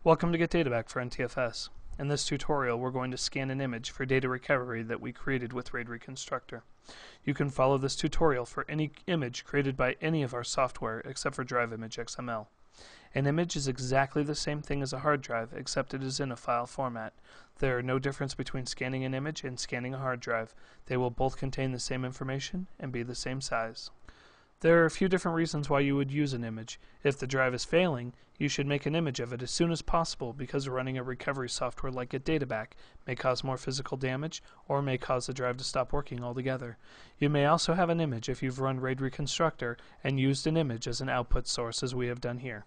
Welcome to GetDataBack for NTFS. In this tutorial, we're going to scan an image for data recovery that we created with RAID Reconstructor. You can follow this tutorial for any image created by any of our software except for Drive Image XML. An image is exactly the same thing as a hard drive, except it is in a file format. There are no difference between scanning an image and scanning a hard drive. They will both contain the same information and be the same size. There are a few different reasons why you would use an image. If the drive is failing, you should make an image of it as soon as possible because running a recovery software like GetDataBack may cause more physical damage or may cause the drive to stop working altogether. You may also have an image if you've run RAID Reconstructor and used an image as an output source as we have done here.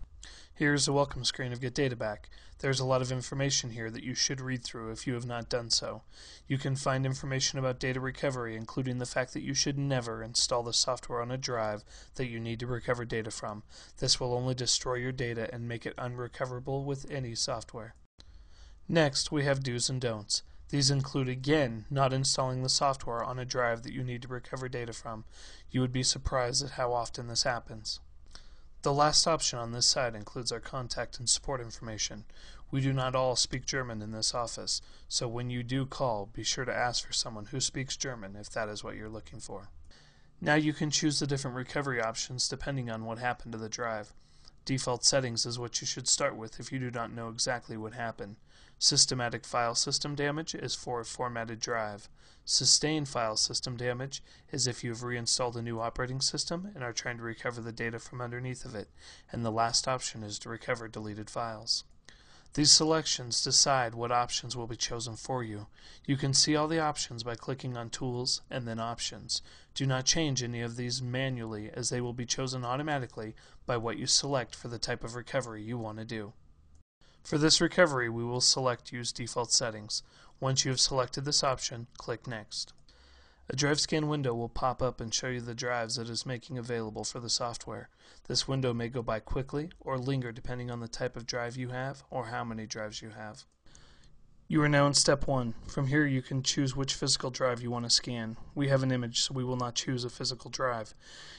Here's the welcome screen of GetDataBack. There's a lot of information here that you should read through if you have not done so. You can find information about data recovery, including the fact that you should never install the software on a drive that you need to recover data from. This will only destroy your data and make it unrecoverable with any software. Next, we have do's and don'ts. These include, again, not installing the software on a drive that you need to recover data from. You would be surprised at how often this happens. The last option on this side includes our contact and support information. We do not all speak German in this office, so when you do call, be sure to ask for someone who speaks German if that is what you're looking for. Now you can choose the different recovery options depending on what happened to the drive. Default settings is what you should start with if you do not know exactly what happened. Systematic file system damage is for a formatted drive. Sustained file system damage is if you have reinstalled a new operating system and are trying to recover the data from underneath of it. And the last option is to recover deleted files. These selections decide what options will be chosen for you. You can see all the options by clicking on Tools and then Options. Do not change any of these manually as they will be chosen automatically by what you select for the type of recovery you want to do. For this recovery, we will select Use Default Settings. Once you have selected this option, click Next. A drive scan window will pop up and show you the drives it is making available for the software. This window may go by quickly or linger depending on the type of drive you have or how many drives you have. You are now in Step 1. From here you can choose which physical drive you want to scan. We have an image, so we will not choose a physical drive.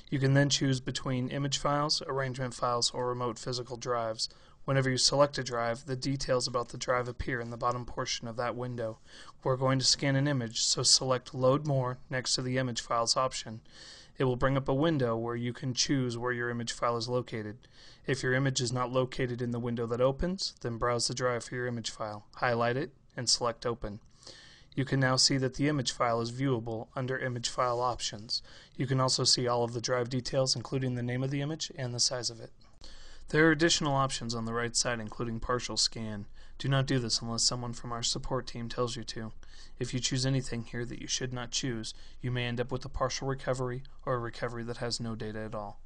You can then choose between image files, arrangement files, or remote physical drives. Whenever you select a drive, the details about the drive appear in the bottom portion of that window. We're going to scan an image, so select Load More next to the Image Files option. It will bring up a window where you can choose where your image file is located. If your image is not located in the window that opens, then browse the drive for your image file, highlight it, and select Open. You can now see that the image file is viewable under Image File Options. You can also see all of the drive details, including the name of the image and the size of it. There are additional options on the right side, including partial scan. Do not do this unless someone from our support team tells you to. If you choose anything here that you should not choose, you may end up with a partial recovery or a recovery that has no data at all.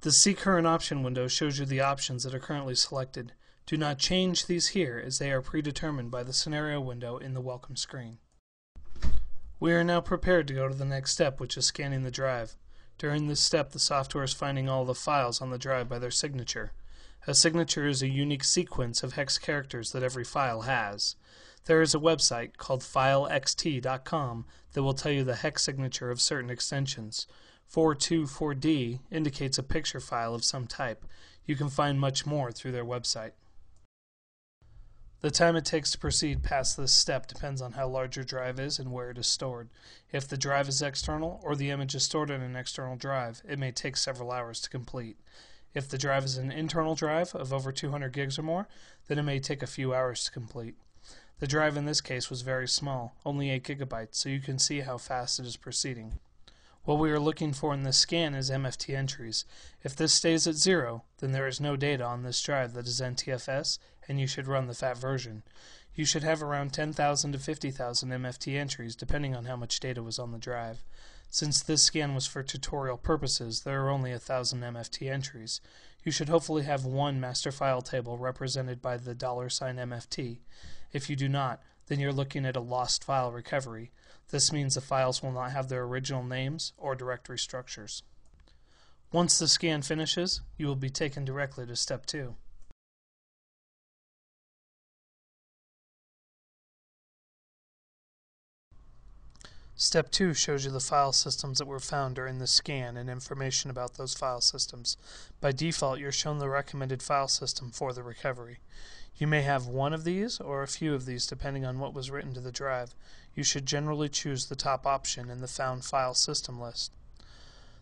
The See Current Option window shows you the options that are currently selected. Do not change these here as they are predetermined by the scenario window in the welcome screen. We are now prepared to go to the next step, which is scanning the drive. During this step, the software is finding all the files on the drive by their signature. A signature is a unique sequence of hex characters that every file has. There is a website called filext.com that will tell you the hex signature of certain extensions. 424D indicates a picture file of some type. You can find much more through their website. The time it takes to proceed past this step depends on how large your drive is and where it is stored. If the drive is external or the image is stored in an external drive, it may take several hours to complete. If the drive is an internal drive of over 200 gigs or more, then it may take a few hours to complete. The drive in this case was very small, only 8 gigabytes, so you can see how fast it is proceeding. What we are looking for in this scan is MFT entries. If this stays at 0, then there is no data on this drive that is NTFS, and you should run the FAT version. You should have around 10,000 to 50,000 MFT entries depending on how much data was on the drive. Since this scan was for tutorial purposes, there are only 1,000 MFT entries. You should hopefully have one master file table represented by the $MFT. If you do not, then you're looking at a lost file recovery. This means the files will not have their original names or directory structures. Once the scan finishes, you will be taken directly to Step 2. Step 2 shows you the file systems that were found during the scan and information about those file systems. By default, you're shown the recommended file system for the recovery. You may have one of these or a few of these depending on what was written to the drive. You should generally choose the top option in the Found File System list.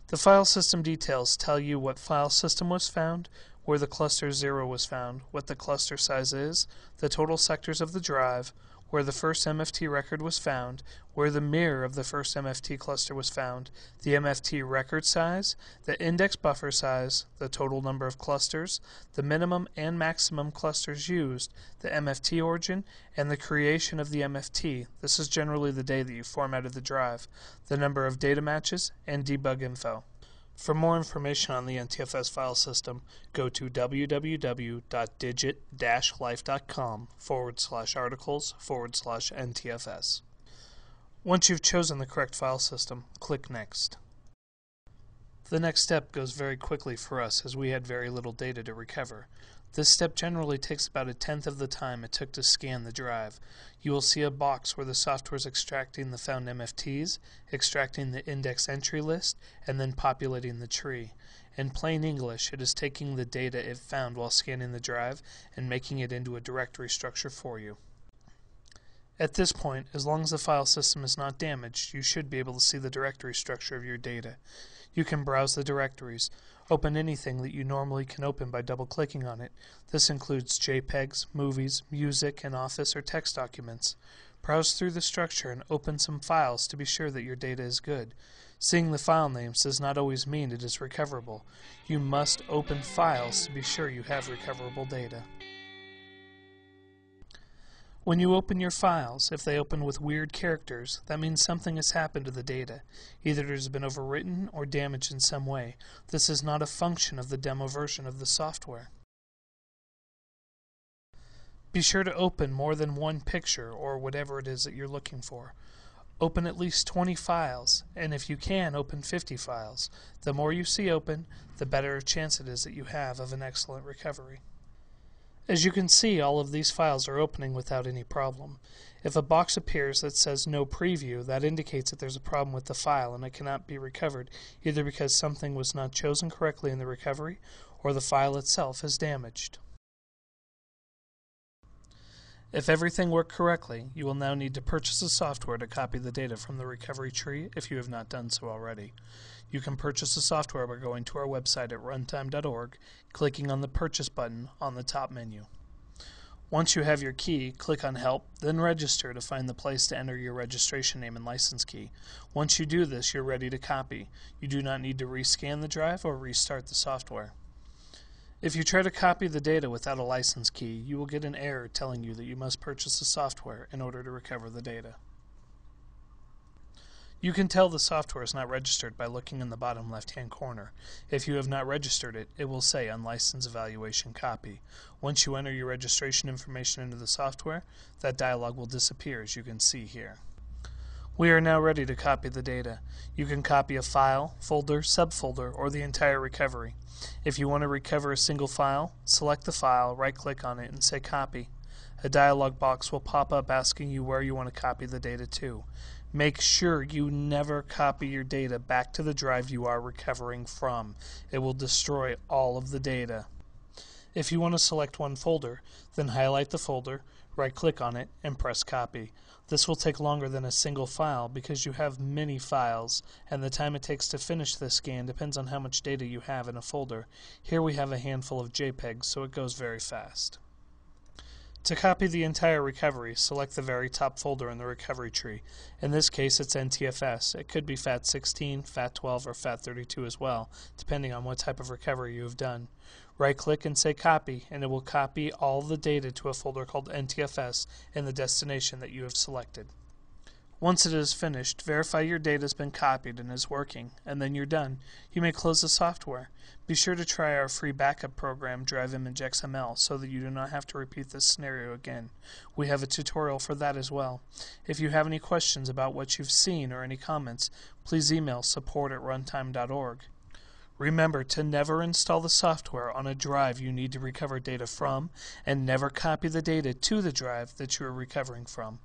The file system details tell you what file system was found, where the cluster 0 was found, what the cluster size is, the total sectors of the drive, where the first MFT record was found, where the mirror of the first MFT cluster was found, the MFT record size, the index buffer size, the total number of clusters, the minimum and maximum clusters used, the MFT origin, and the creation of the MFT. This is generally the day that you formatted the drive, the number of data matches, and debug info. For more information on the NTFS file system, go to www.digit-life.com/articles/NTFS. Once you've chosen the correct file system, click Next. The next step goes very quickly for us as we had very little data to recover. This step generally takes about 1/10 of the time it took to scan the drive. You will see a box where the software is extracting the found MFTs, extracting the index entry list, and then populating the tree. In plain English, it is taking the data it found while scanning the drive and making it into a directory structure for you. At this point, as long as the file system is not damaged, you should be able to see the directory structure of your data. You can browse the directories, open anything that you normally can open by double-clicking on it. This includes JPEGs, movies, music, and Office or text documents. Browse through the structure and open some files to be sure that your data is good. Seeing the file names does not always mean it is recoverable. You must open files to be sure you have recoverable data. When you open your files, if they open with weird characters, that means something has happened to the data. Either it has been overwritten or damaged in some way. This is not a function of the demo version of the software. Be sure to open more than one picture or whatever it is that you're looking for. Open at least 20 files, and if you can, open 50 files. The more you see open, the better a chance it is that you have of an excellent recovery. As you can see, all of these files are opening without any problem. If a box appears that says no preview, that indicates that there's a problem with the file and it cannot be recovered, either because something was not chosen correctly in the recovery or the file itself is damaged. If everything worked correctly, you will now need to purchase the software to copy the data from the recovery tree if you have not done so already. You can purchase the software by going to our website at runtime.org, clicking on the Purchase button on the top menu. Once you have your key, click on Help, then Register to find the place to enter your registration name and license key. Once you do this, you're ready to copy. You do not need to rescan the drive or restart the software. If you try to copy the data without a license key, you will get an error telling you that you must purchase the software in order to recover the data. You can tell the software is not registered by looking in the bottom left-hand corner. If you have not registered it, it will say Unlicensed Evaluation Copy. Once you enter your registration information into the software, that dialog will disappear, as you can see here. We are now ready to copy the data. You can copy a file, folder, subfolder, or the entire recovery. If you want to recover a single file, select the file, right-click on it, and say Copy. A dialog box will pop up asking you where you want to copy the data to. Make sure you never copy your data back to the drive you are recovering from. It will destroy all of the data. If you want to select one folder, then highlight the folder, right-click on it, and press Copy. This will take longer than a single file because you have many files, and the time it takes to finish the scan depends on how much data you have in a folder. Here we have a handful of JPEGs, so it goes very fast. To copy the entire recovery, select the very top folder in the recovery tree. In this case, it's NTFS. It could be FAT16, FAT12, or FAT32 as well, depending on what type of recovery you have done. Right-click and say Copy, and it will copy all the data to a folder called NTFS in the destination that you have selected. Once it is finished, verify your data has been copied and is working, and then you're done. You may close the software. Be sure to try our free backup program, Drive Image XML, so that you do not have to repeat this scenario again. We have a tutorial for that as well. If you have any questions about what you've seen or any comments, please email support@runtime.org. Remember to never install the software on a drive you need to recover data from, and never copy the data to the drive that you are recovering from.